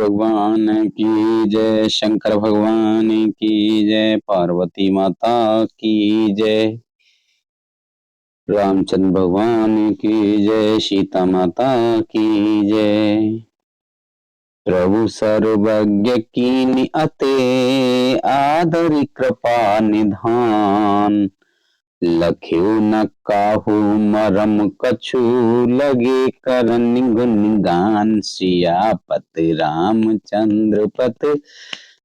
भगवान की जय, शंकर भगवान की जय, पार्वती माता की जय, रामचंद्र भगवान की जय, सीता माता की जय। प्रभु सर्वज्ञ कीन्हि अते आदर कृपा निधान, लख्यो न काहू मरम कछु लगे करन गुणगान। सियापत रामचंद्र पत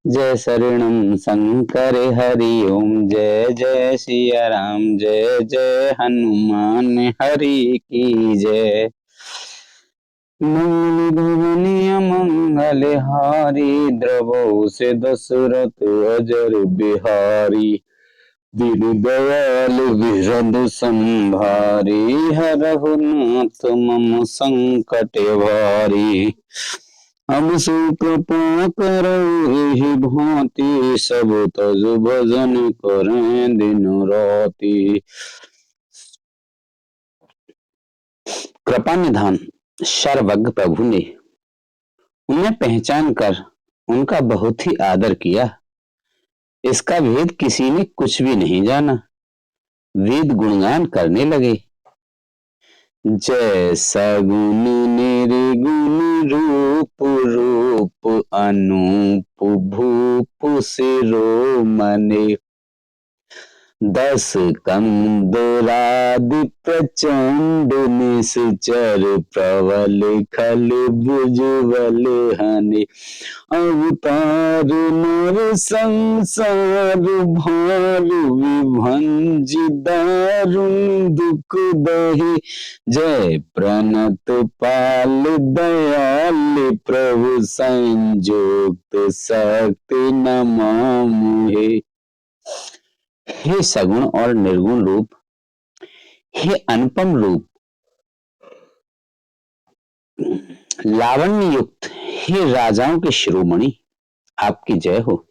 जय शरणम शंकर हरि ओम। जय जय सिया राम जय जय हनुमान हरि की जय। मंगल भवनीय मंगल हारी, द्रवो से दशरथ अजर बिहारी। दीन दयाल विरद संभारी, हरहु नाथ मम संकट भारी। अब सो कृपा करो एहि भांति, सब तज भजन करें दिन राति। कृपा निधान सर्वज्ञ प्रभु ने उन्हें पहचान कर उनका बहुत ही आदर किया। इसका भेद किसी ने कुछ भी नहीं जाना। वेद गुणगान करने लगे। जैसा गुण निर्गुण रूप, रूप अनूप भूप शिरोमणि। दस कंदरादि प्रचंड निश्चर, प्रबल खल भुजबल हनि। अवतार नर संसार भार, विभंजि दारुण दुख दहि। जय प्रणत पाल दयाल, प्रभु संयुक्त शक्ति नमामि। हे सगुण और निर्गुण रूप, हे अनुपम रूप, लावण्य युक्त, हे राजाओं के शिरोमणि, आपकी जय हो।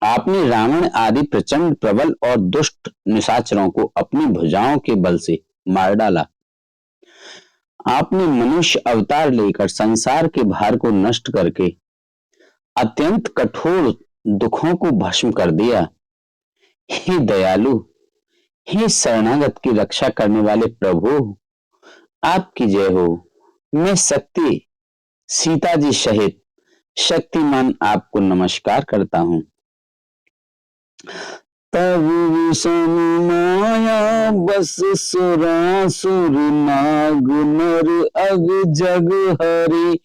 आपने रावण आदि प्रचंड प्रबल और दुष्ट निशाचरों को अपनी भुजाओं के बल से मार डाला। आपने मनुष्य अवतार लेकर संसार के भार को नष्ट करके अत्यंत कठोर दुखों को भस्म कर दिया। हे दयालु, हे शरणागत की रक्षा करने वाले प्रभु, आपकी जय हो। मैं शक्ति सीता जी सहित शक्तिमान आपको नमस्कार करता हूं। तब विषम माया बस सुरासुर, नाग नर अग जग हरि।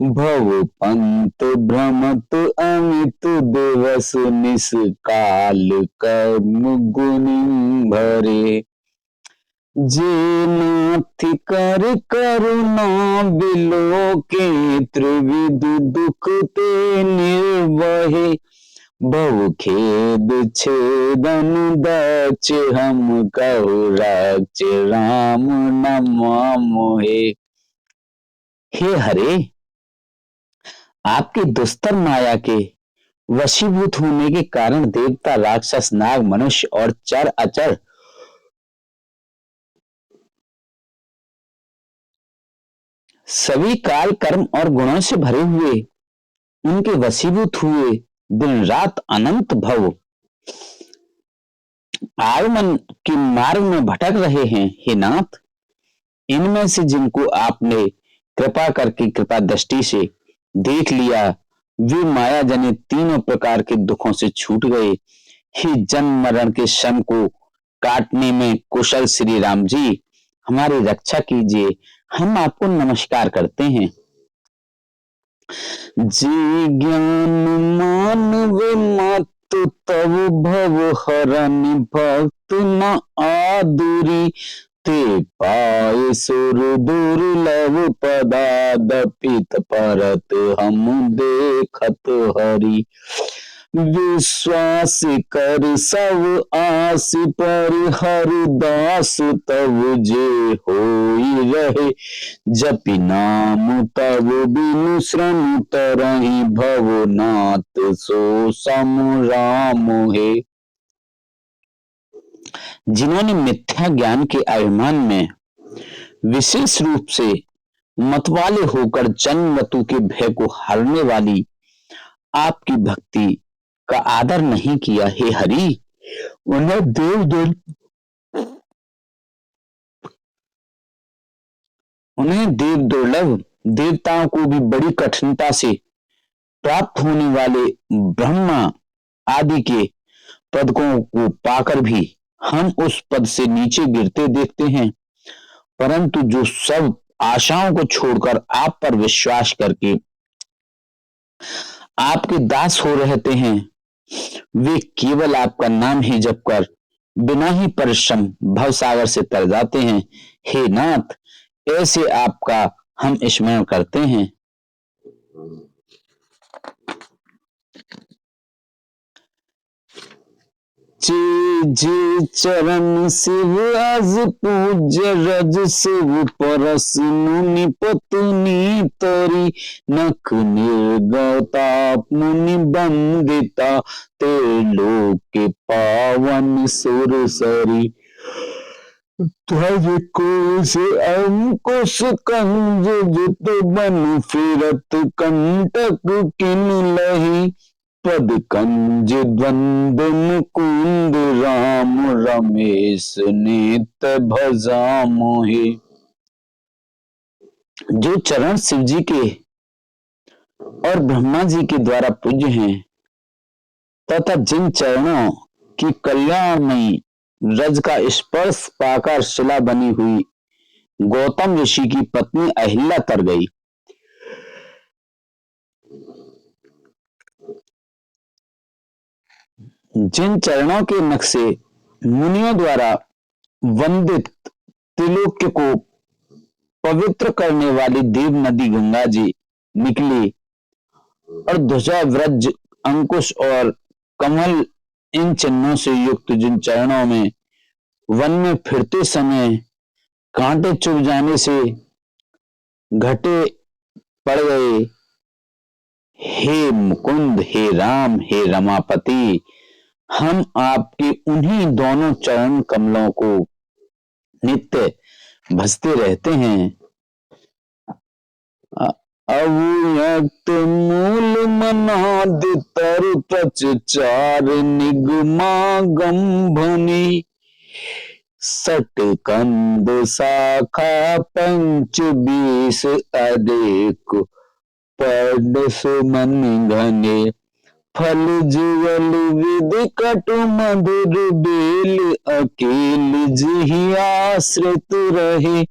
भव पंत भ्रमत अमित दिवस, निस काल कर्म गुनि भरे। जे नाथ कर करुणा बिलोके, त्रिविध दुख ते निर्वहे। बहु खेद छेदन दक्ष, हम कहु रक्ष राम नमामि। हे हरे, आपकी दुस्तर माया के वशीभूत होने के कारण देवता, राक्षस, नाग, मनुष्य और चर अचर सभी काल कर्म और गुणों से भरे हुए उनके वशीभूत हुए दिन रात अनंत भव आगमन के मार्ग में भटक रहे हैं। हे नाथ, इनमें से जिनको आपने कृपा करके कृपा दृष्टि से देख लिया, वे माया जनित तीनों प्रकार के दुखों से छूट गए। हे जन्म मरण के शन को काटने में कुशल श्री राम जी, हमारी रक्षा कीजिए। हम आपको नमस्कार करते हैं। जी ज्ञान मानव मत, तब भव हरन भक्त न आदुरी। ते पाए सुर दुर्लभ पदादपित, परत हम देखत हरि। विश्वास कर सब आस पर, हरिदास तब जे होई रहे। जपि नाम तब बिनु श्रम तरहि, भवनाथ सो सम राम है। जिन्होंने मिथ्या ज्ञान के अभिमान में विशेष रूप से मतवाले होकर जन्म मृत्यु के भय को हरने वाली आपकी भक्ति का आदर नहीं किया। हे हरि, उन्हें देव दुर्लभ देवताओं को भी बड़ी कठिनता से प्राप्त होने वाले ब्रह्मा आदि के पदकों को पाकर भी हम उस पद से नीचे गिरते देखते हैं, परंतु जो सब आशाओं को छोड़कर आप पर विश्वास करके आपके दास हो रहते हैं, वे केवल आपका नाम ही जप कर बिना ही परिश्रम भवसागर से तर जाते हैं। हे नाथ, ऐसे आपका हम स्मरण करते हैं। जे चरण शिव आज पूज्य रज शिव परस मुनि पत्नी तरी नख निर्गता मुनि बंदिता ते लोक पावन सुरसरी ध्वज कोश अंकुश कंज जित बन फिरत कंटक किन लही पद कंज द्वंद मुकुंद राम रमेश नेत भजा मोहे। जो चरण शिव जी के और ब्रह्मा जी के द्वारा पूज्य हैं तथा जिन चरणों की कल्याणमयी रज का स्पर्श पाकर शिला बनी हुई गौतम ऋषि की पत्नी अहिल्या तर गई, जिन चरणों के नक्शे मुनियों द्वारा वंदित त्रिलोक्य को पवित्र करने वाली देव नदी गंगा जी निकली और ध्वजा व्रज अंकुश और कमल इन चिन्हों से युक्त जिन चरणों में वन में फिरते समय कांटे चुभ जाने से घटे पड़ गए, हे मुकुंद, हे राम, हे रमापति, हम आपके उन्हीं दोनों चरण कमलों को नित्य भजते रहते हैं। अव्यक्त मूल मनादितर प्रचार निगमागम भनी सट कंद शाखा पंच बीस अदेक पद सुमन घने फल जुगल विधि कटु मधुर बेल अकेल जिहि आश्रित रहे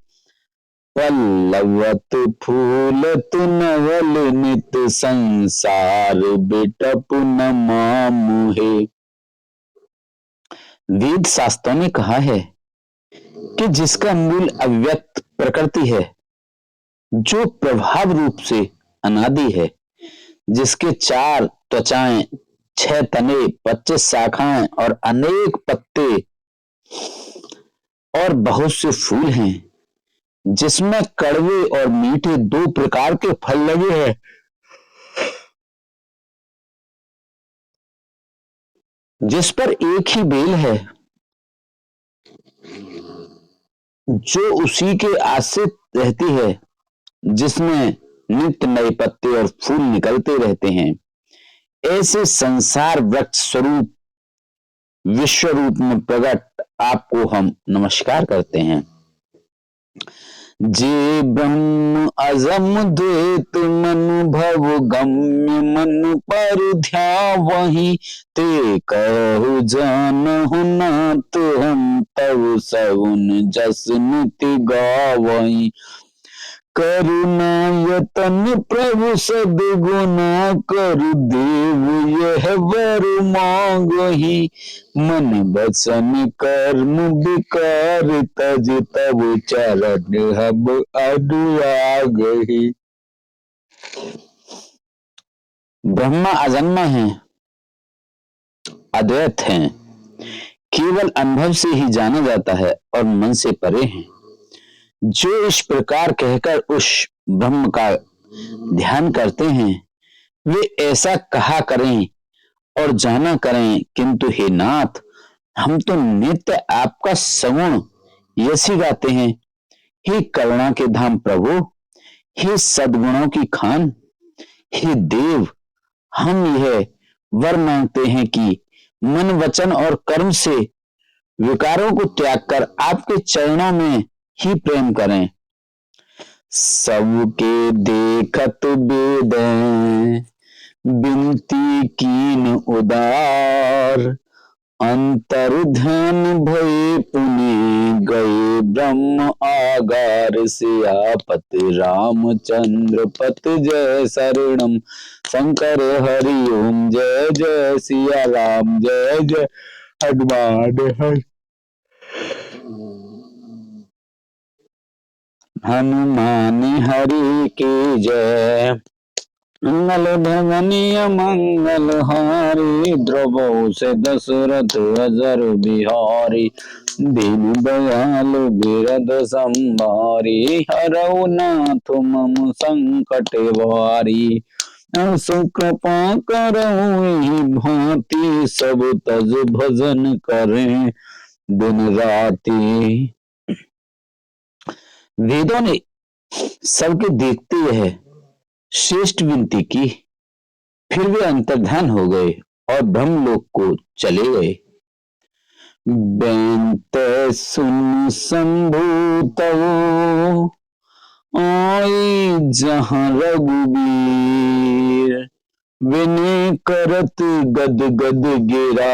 पल्लवत फूलत नवल नित संसार बिटप न मामुहे। वेद शास्त्रों ने कहा है कि जिसका मूल अव्यक्त प्रकृति है, जो प्रभाव रूप से अनादि है, जिसके 4 त्वचाएं, 6 तने, 25 शाखाएं और अनेक पत्ते और बहुत से फूल हैं, जिसमें कड़वे और मीठे 2 प्रकार के फल लगे हैं, जिस पर एक ही बेल है, जो उसी के आश्रित रहती है, जिसमें नित्य नए पत्ते और फूल निकलते रहते हैं, ऐसे संसार वृक्ष स्वरूप विश्व रूप में प्रकट आपको हम नमस्कार करते हैं। जे ब्रह्म अजम द्वैत मन भव गम्य मन पर ध्यावहि ते कहु जानहु नाथ हम तव सउन जस निति गावहि करुणायतन प्रभु सद्गुना करु देव यह वर मांगहि मन बचन कर्म विकार तज तब चरण हम अनुरागहि। ब्रह्मा अजन्मा है, अद्वैत हैं, केवल अनुभव से ही जाना जाता है और मन से परे हैं। जो इस प्रकार कहकर उस ब्रह्म का ध्यान करते हैं, वे ऐसा कहा करें और जाना करें, किंतु हे नाथ, हम तो नित्य आपका सगुण यश गाते हैं। हे करुणा के धाम प्रभु, हे सद्गुणों की खान, हे देव, हम यह वर मांगते हैं कि मन वचन और कर्म से विकारों को त्याग कर आपके चरणों में ही प्रेम करें। सबके देखत बेद बिनती कीन उदार, अंतर ध्यान भय पुनि गए ब्रह्म आगार, सियापत रामचंद्र पत जय शरणम शंकर हरि ओम, जय जय सिया राम, जय जय हनुमान हनुमान हरि की जय। मंगल भवनीय मंगल हारी, द्रवो से दशरथ अजर बिहारी, दीन दयाल बिरद संभारी, हरऊ नाथ मम संकट वारी, कृपा करहु भांति, सब तज भजन करें दिन राति। वेदों ने सबके देखते यह श्रेष्ठ विनती की, फिर वे अंतर्धान हो गए और ब्रह्मलोक को चले गए। बेंत सुन संभूत आई जहां रघुबीर, विनय करत गद गद गिरा,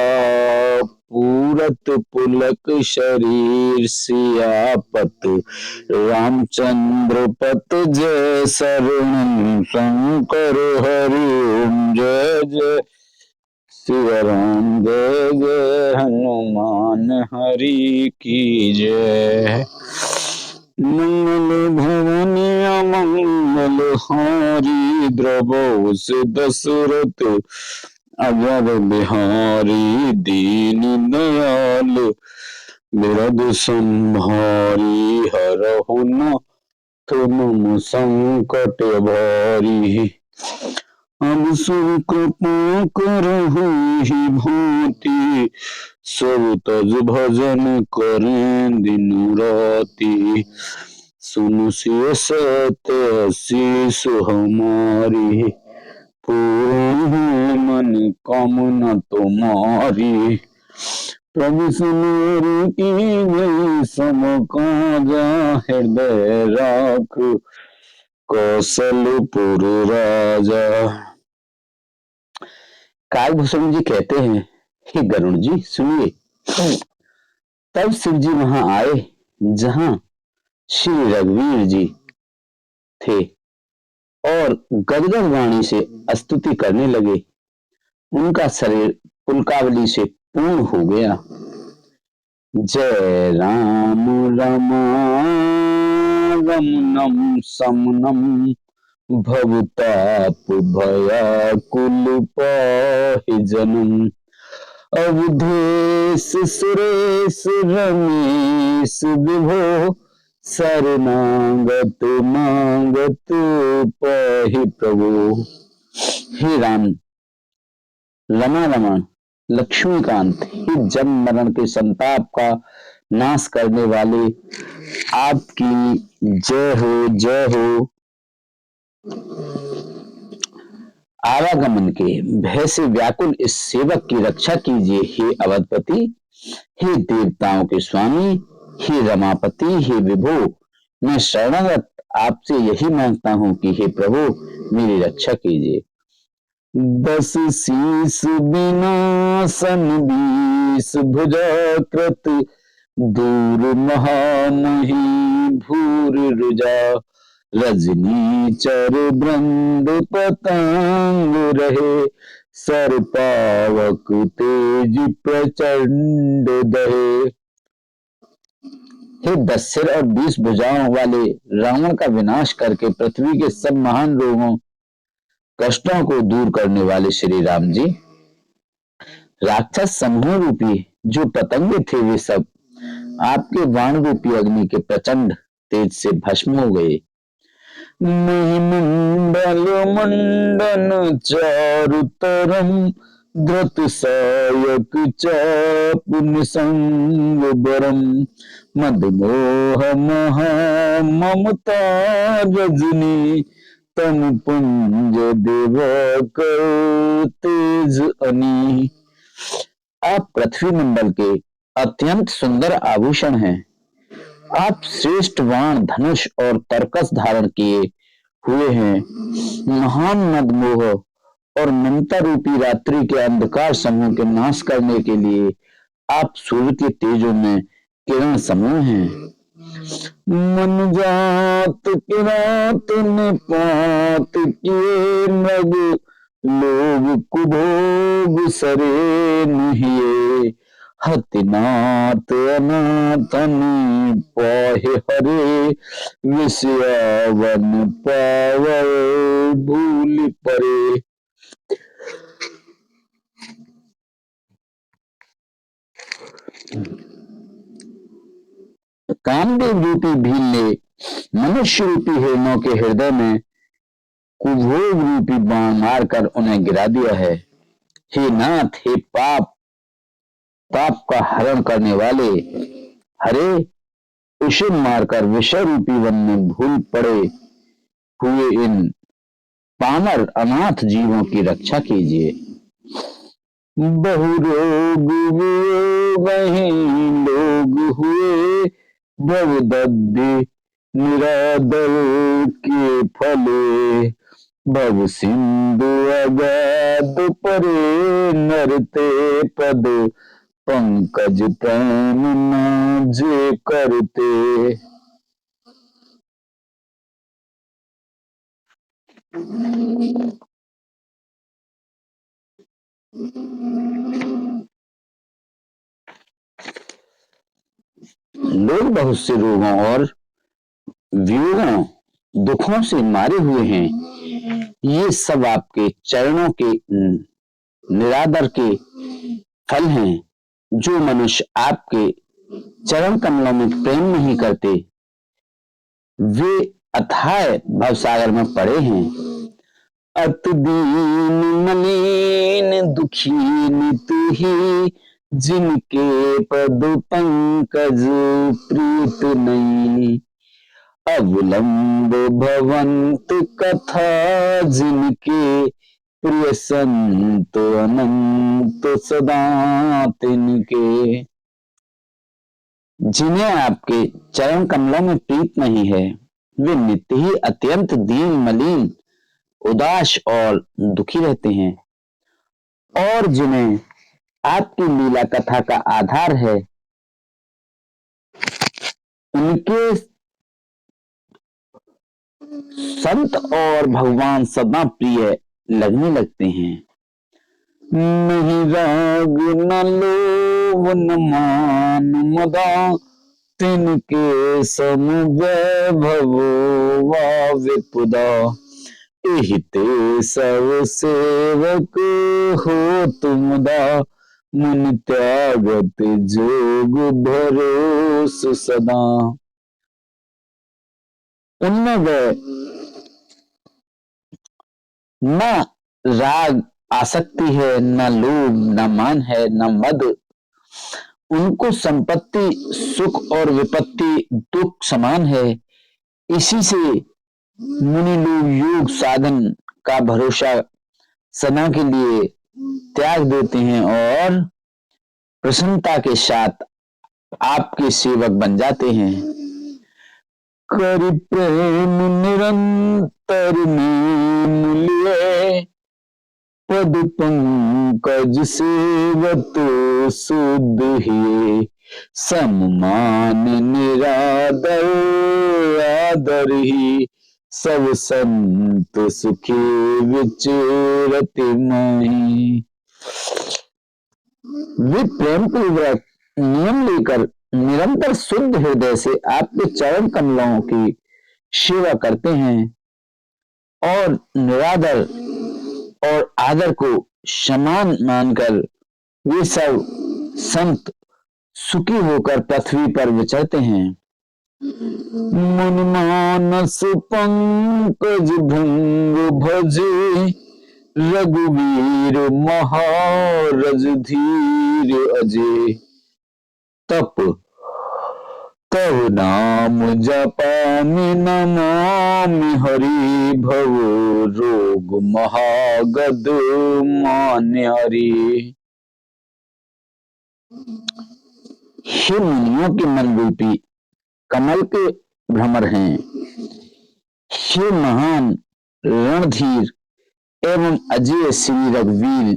पूरत पुलक शरीर, सियापत रामचंद्र पत जय शरण शंकर हरि ओम, जय जय श्री राम, जय जय हनुमान हरि की जय। मंगल भवन मंगल हारी, द्रवो से दशरथ अजर बिहारी, दीन दयाल बिरद संभारी, हरहु नाथ मम संकट भारी, अब सब कृपा करहु ही भांति, सब तज भजन करें दिन राति, सुन सिय सत्य शीस हमारी, पूर्ण मन कामना तुम्हारी, प्रभु सुनर की गई सब काजा, हृदय राख कौशलपुर राजा। काकभूषण जी कहते हैं, हे गरुण जी सुनिए। तब शिव जी वहां आए जहां श्री रघुवीर जी थे और गदगद वाणी से स्तुति करने लगे। उनका शरीर पुलकावली से पूर्ण हो गया। जय राम रमणम समनम, भवताप भयाकुल पाहि जनम, अवधेश सुरेश रमेश विभो, शरणागत मांगत पाहि प्रभु। हे राम, रमा रमण, लक्ष्मीकांत, हे जन्म मरण के संताप का नाश करने वाले, आपकी जय हो जय हो। आवागमन के भय से व्याकुल इस सेवक की रक्षा कीजिए हे अवधपति, हे देवताओं के स्वामी, हे रमापति, हे विभो, मैं शरणागत आपसे यही मांगता हूं कि हे प्रभु मेरी रक्षा कीजिए। 10 शीस विनाशन 20 भुजा कृत, दूर महामही भूर रुजा, रजनी चर बृंद पतंग रहे, सर पावक तेज प्रचंड दहे। हे 10 सिर और 20 भुजाओं वाले रावण का विनाश करके पृथ्वी के सब महान रोगों कष्टों को दूर करने वाले श्री राम जी, राक्षस समूह रूपी जो पतंगे थे वे सब आपके बाण रूपी अग्नि के प्रचंड तेज से भस्म हो गए। मंडल मंडन चारुतरम, धृत सायक चाप निसंग बरम, मदमोह महा ममता रजनी तम पुंज देव कर तेज अनी। आप पृथ्वी मंडल के अत्यंत सुंदर आभूषण हैं। आप श्रेष्ठ वाण धनुष और तरकस धारण किए हुए हैं। महान मदमोह और ममता रूपी रात्रि के अंधकार समूह के नाश करने के लिए आप सूर्य के तेजों में किरण समूह हैं। मन जात किरात निपात किए मृग लोग कुभोग सरे नहीं। हतिनाथ अनाथनी पाहे हरे विषयावन पावर भूल परे। कामदेव रूपी भील ने मनुष्य रूपी हिरणों के हृदय में कुभोग रूपी बाण मारकर उन्हें गिरा दिया है। हे नाथ, हे पाप का हरण करने वाले, हरे उसे मारकर विषय रूपी वन में भूल पड़े हुए इन पामर अनाथ जीवों की रक्षा कीजिए। बहुरोग वही लोग हुए भवदद्दि निरादर के फले। भव सिंधु अगाध परे नरते पद पंकज प्रेम नाजे करते। लोग बहुत से रोगों और वियोगों दुखों से मारे हुए हैं। ये सब आपके चरणों के निरादर के फल हैं। जो मनुष्य आपके चरण कमलों में प्रेम नहीं करते वे अथाह भवसागर में पड़े हैं। अत दीन मलिन दुखी नित ही जिनके पद पंकज प्रीत नहीं। अवलंब भवंत कथा जिनके प्रिय संत अनंत सदा तिनके। जिन्हें आपके चरण कमलों में प्रीत नहीं है वे नित्य ही अत्यंत दीन मलिन उदास और दुखी रहते हैं। और जिन्हें आपकी लीला कथा का आधार है उनके संत और भगवान सदा प्रिय लगने लगते हैं। नहीं राग न लोभ न मान मदा तिनके सम वैभव वा विपुदा। एहिते सब सेवक हो तुमदा मन त्यागत जोग भरोस सदा। उनमें वह न राग आसक्ति है, न लोभ, न मान है, न मद। उनको संपत्ति सुख और विपत्ति दुख समान है। इसी से मुनि लोग योग साधन का भरोसा सदा के लिए त्याग देते हैं और प्रसन्नता के साथ आपके सेवक बन जाते हैं। कर प्रेम निरंतर मूल्य पद पंकज सेवत शुद्ध ही। सम्मान निरादर आदर ही सब संत सुखी विचरत मही। वे प्रेम पूर्वक नियम लेकर निरंतर शुद्ध हृदय से आपके चरण कमलों की सेवा करते हैं और निरादर और आदर को समान मानकर वे सब संत सुखी होकर पृथ्वी पर विचरते हैं। मुनि मानस पंकज भृंग भजे रघुवीर महारज धीर अजय। तप तव नाम जपामि नमामि हरि भव रोग महागद मान्य हरि। हे मुनियों के मन रूपी कमल के भ्रमर हैं, हे महान रणधीर एवं अजय श्री रघुवीर,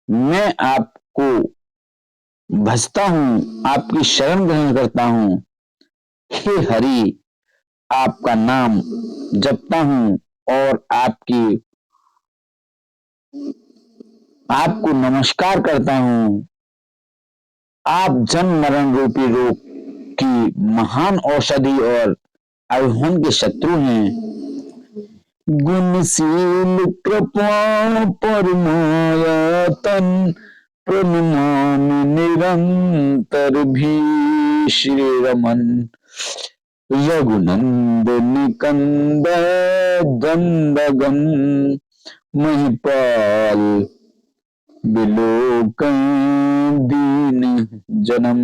मैं आपको भजता हूँ, आपकी शरण ग्रहण करता हूँ। हे हरि, आपका नाम जपता हूँ और आपको नमस्कार करता हूँ। आप जन्म मरण रूपी रोग की महान औषधि और अवहन के शत्रु हैं। गुणशील कृपा परमायतन प्रणमामि निरंतर भी श्री रमन रघुनंदन कंद दंडगन महिपाल बिलोकं दीन जनम।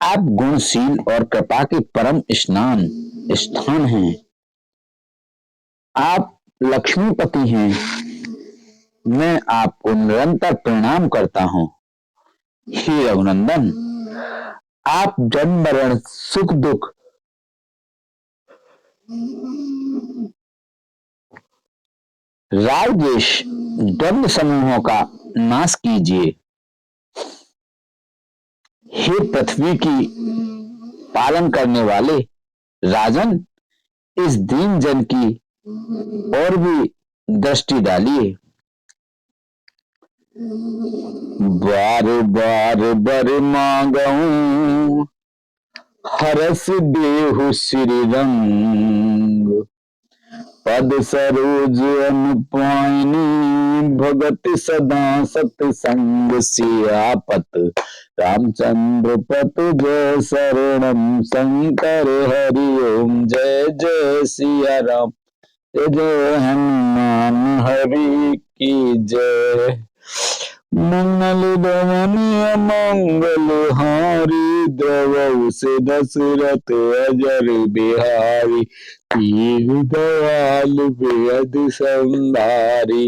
आप गुणशील और कृपा के परम स्थान हैं। आप लक्ष्मीपति हैं। मैं आपको निरंतर प्रणाम करता हूँ। हे रघुनंदन, आप जन्म मरण सुख दुख राग द्वेष द्वंद्व समूहों का नाश कीजिए। हे पृथ्वी की पालन करने वाले राजन, इस दीन जन की और भी दृष्टि डालिए। बार बार बर मांगऊं हरस देहु श्री रंग, पद सरोज अनुपायनी भगत सदा सतसंग। सियापत रामचंद्र पत जय शरणम शंकर हरि ओम। जय जय सिया राम, जय जय हनुमान हरि की जय। मंगल भवन मंगल हारी, द्रवहु से दशरथ अजर बिहारी। तीर दयाल बेअद संधारी,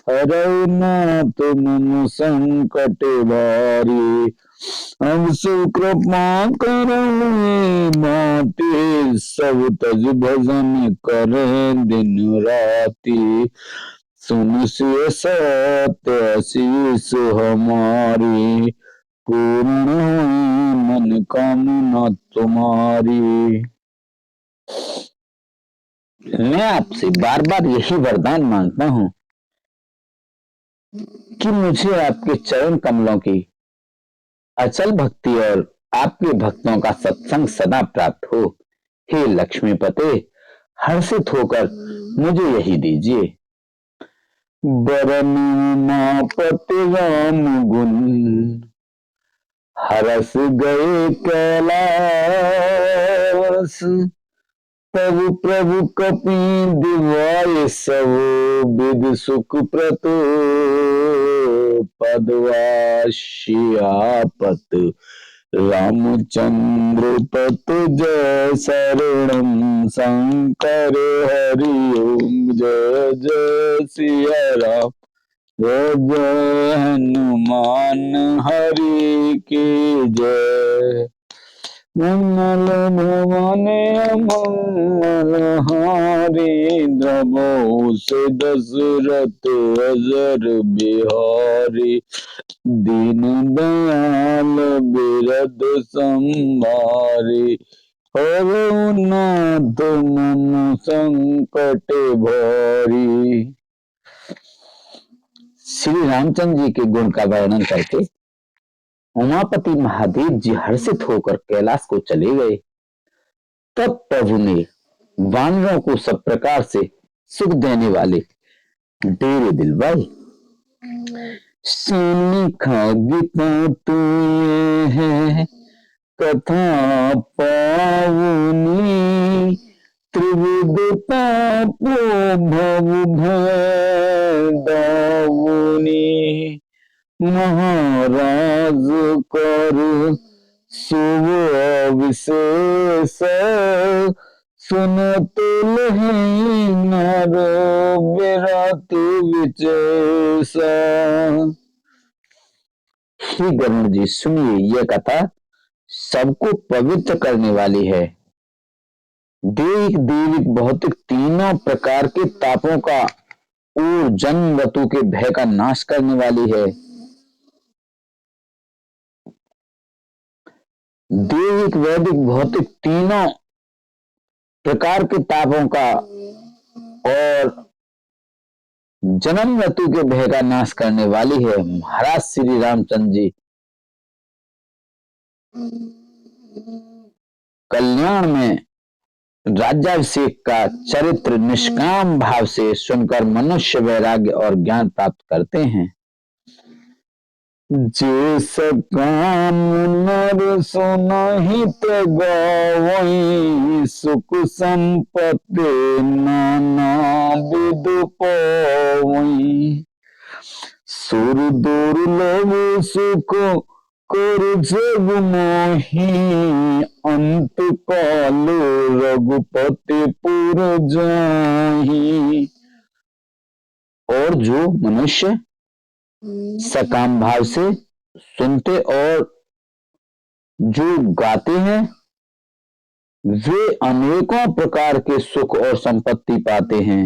हरौ नाथ मम संकट भारी। अब सुकृपा करो माते, सब तज भजन करे दिन राति। सुन से सत्य शीस हमारी, पूर्ण मन कामना तुम्हारी। मैं आपसे बार बार यही वरदान मांगता हूँ कि मुझे आपके चरण कमलों की अचल भक्ति और आपके भक्तों का सत्संग सदा प्राप्त हो। हे लक्ष्मीपते, हर्षित होकर मुझे यही दीजिए। बरनुमापति राम गुण, हरस गए कैलाश। तब प्रभु कपि दिवाय सब, विद सुख प्रतो पदवासियापत। रामचंद्र पत जय शरणम शंकर हरि ओम। जय जय सिया राम, जय जय हनुमान हरि की जय। मंगल भवन मंगल हारी, द्रवहु से दशरथ अजर बिहारी। दीन दयाल बिरद संभारी, हरौ नाथ मम संकट भारी। श्री रामचंद्र जी के गुण का वर्णन करके उमापति महादेव जी हर्षित होकर कैलाश को चले गए। तब प्रभु ने वानरों को सब प्रकार से सुख देने वाले डेरे दिलवाए। लिखा गीता तू है कथा पावनी, त्रिविध तापो भव भय दावनी। महाराज कर शुभ विशेष सुनो तुलही नारो विरातु विचेसा। श्री गरुड़ जी सुनिए, यह कथा सबको पवित्र करने वाली है। दैहिक दैविक भौतिक तीनों प्रकार के तापों का और जन्म ऋतु के भय का नाश करने वाली है। दैहिक वैदिक भौतिक तीनों प्रकार के तापों का और जन्म ऋतु के भय का नाश करने वाली है। महाराज श्री रामचंद्र जी कल्याण में राज्याभिषेक का चरित्र निष्काम भाव से सुनकर मनुष्य वैराग्य और ज्ञान प्राप्त करते हैं। जैस काम नर सुनहित गावई सुख संपत्ति नाना विद पावई। सुर दुर्लभ सुख कर जग मोही अंत काल रघुपति पुर जाही। और जो मनुष्य सकाम भाव से सुनते और जो गाते हैं वे अनेकों प्रकार के सुख और संपत्ति पाते हैं।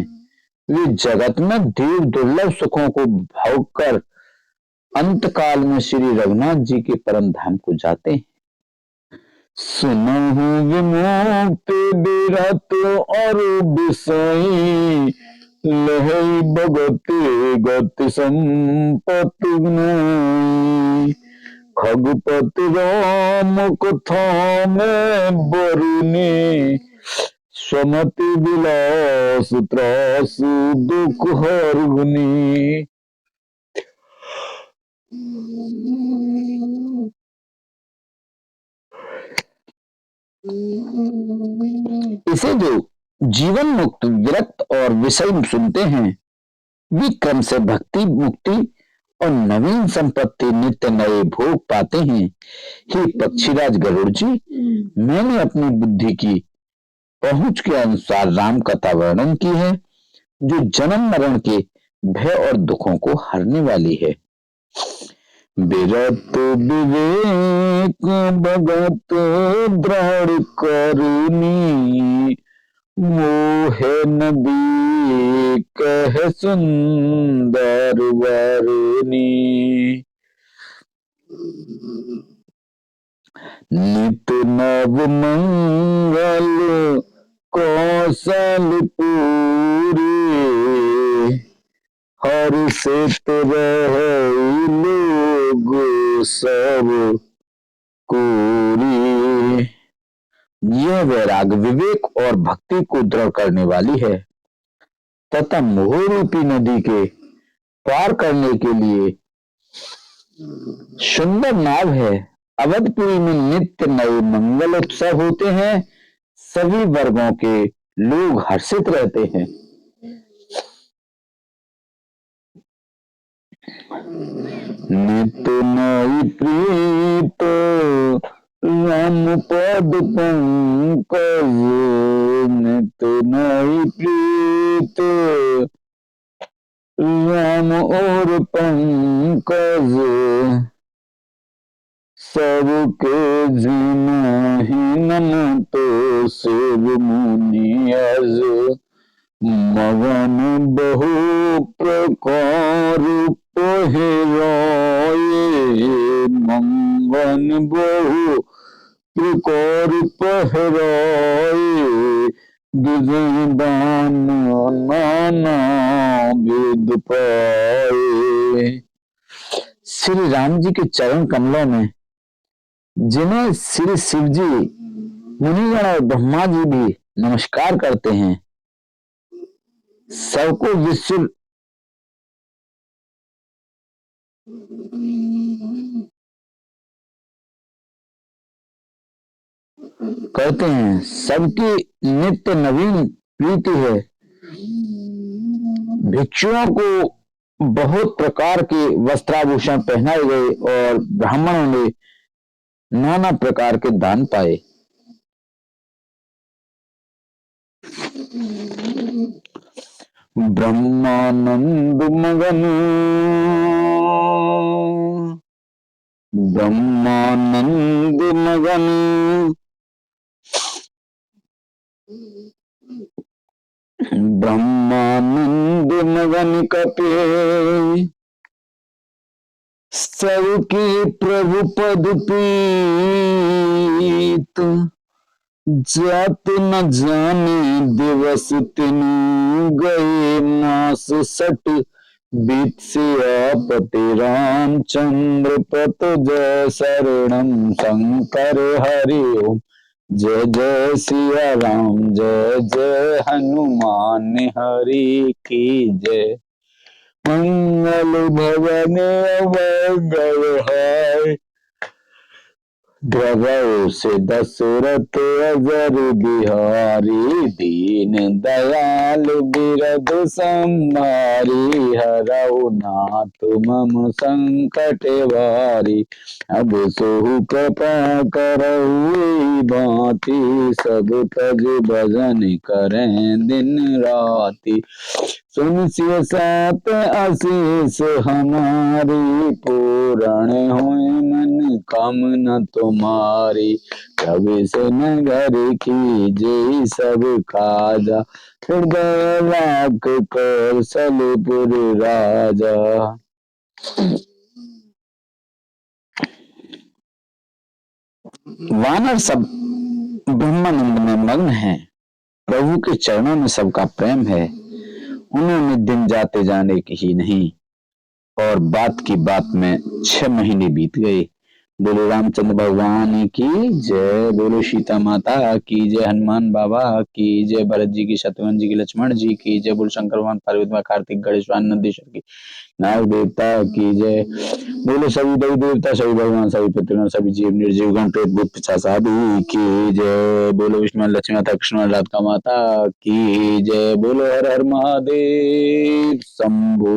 वे जगत में देव दुर्लभ सुखों को भोग कर अंत काल में श्री रघुनाथ जी के परम धाम को जाते हैं। सुनहु विमुक्ति विरत और विषयी लहई भगति गति संपत्ति गुनाई। खगपति राम कथा में बरुनी स्वमति विलास त्रास दुख हरगुनी। इसे जो जीवन मुक्त विरक्त और विषय सुनते हैं वे क्रम से भक्ति मुक्ति और नवीन संपत्ति नित्य नए भोग पाते हैं। हे पक्षीराज गरुड़ जी, मैंने अपनी बुद्धि की पहुंच के अनुसार राम कथा वर्णन की है जो जन्म मरण के भय और दुखों को हरने वाली है। विरत विवेक भगत दृढ़ करुणी मोह नदी कह सुंदर वरुणी। नित नव मंगल कौशल पूरी हर्षित रहे लोग सब कोरी। यह वैराग विवेक और भक्ति को दृढ़ करने वाली है तथा मोह रूपी नदी के पार करने के लिए सुंदर नाव है। अवधपुरी में नित्य नए मंगल उत्सव होते हैं, सभी वर्गों के लोग हर्षित रहते हैं। नित्य नई प्रीत राम पद पंकज नित्य नई प्रीत राम और पंकज सबके जिनहि नम तो शिव मुनि अज मगन बहु प्रकार पहिराए मंगन बहु प्रकार पहराए दान नाना विद पाए। श्री राम जी के चरण कमलों में जिन्हें श्री शिव जी मुनिगण और ब्रह्मा जी भी नमस्कार करते हैं सबको विश्व कहते हैं। सबकी नित्य नवीन प्रीति है। भिक्षुओं को बहुत प्रकार के वस्त्राभूषण पहनाए गए और ब्राह्मणों ने नाना प्रकार के दान पाए। ब्रह्मानंद मगन, ब्रह्मानंद मगन, ब्रह्मानंद मगन कपे सबके प्रभु पद पीत, जात न जाने दिवस तिनु गए मास सट, बीत से आपते रामचंद्र पत जय शरणम शंकर हरि ओम, जय जय सिया राम जय जय हनुमान हरि की जय, मंगल भवन मंगल हाय, द्रवो से दशरथ अजर बिहारी, दीन दयाल बिरद संहारी, हरऊ नाथ मम संकट वारी, अब सोहु कृपा करऊ भांति, सब तज भजन करें दिन राति, सुन सिय सात आशीष हमारी, पूर्ण होए मन कामना तुम्हारी, कवि से नगर की जय सब काजा, हृदय लाख कौशलपुर राजा। वानर सब ब्रह्मानंद में मग्न हैं, प्रभु के चरणों में सबका प्रेम है, उन्होंने दिन जाते जाने की ही नहीं, और बात की बात में 6 महीने बीत गए। बोलो रामचंद्र भगवान की जय, बोलो सीता माता की जय, हनुमान बाबा की जय, भरत जी की, शत्रुघ्न जी की, लक्ष्मण जी की जय, बोलो शंकर भगवान पार्वती माँ, कार्तिक गणेश नंदीश्वर की, नाग देवता की जय, बोलो सभी देवी देवता, सभी भगवान, सभी पितृगण, सभी जीव निर्जीव गण, प्रेत भूत पिशाच आदि की जय, बोलो विष्णु लक्ष्मी माता, कृष्ण राधिका माता की जय, बोलो हर हर महादेव शंभू।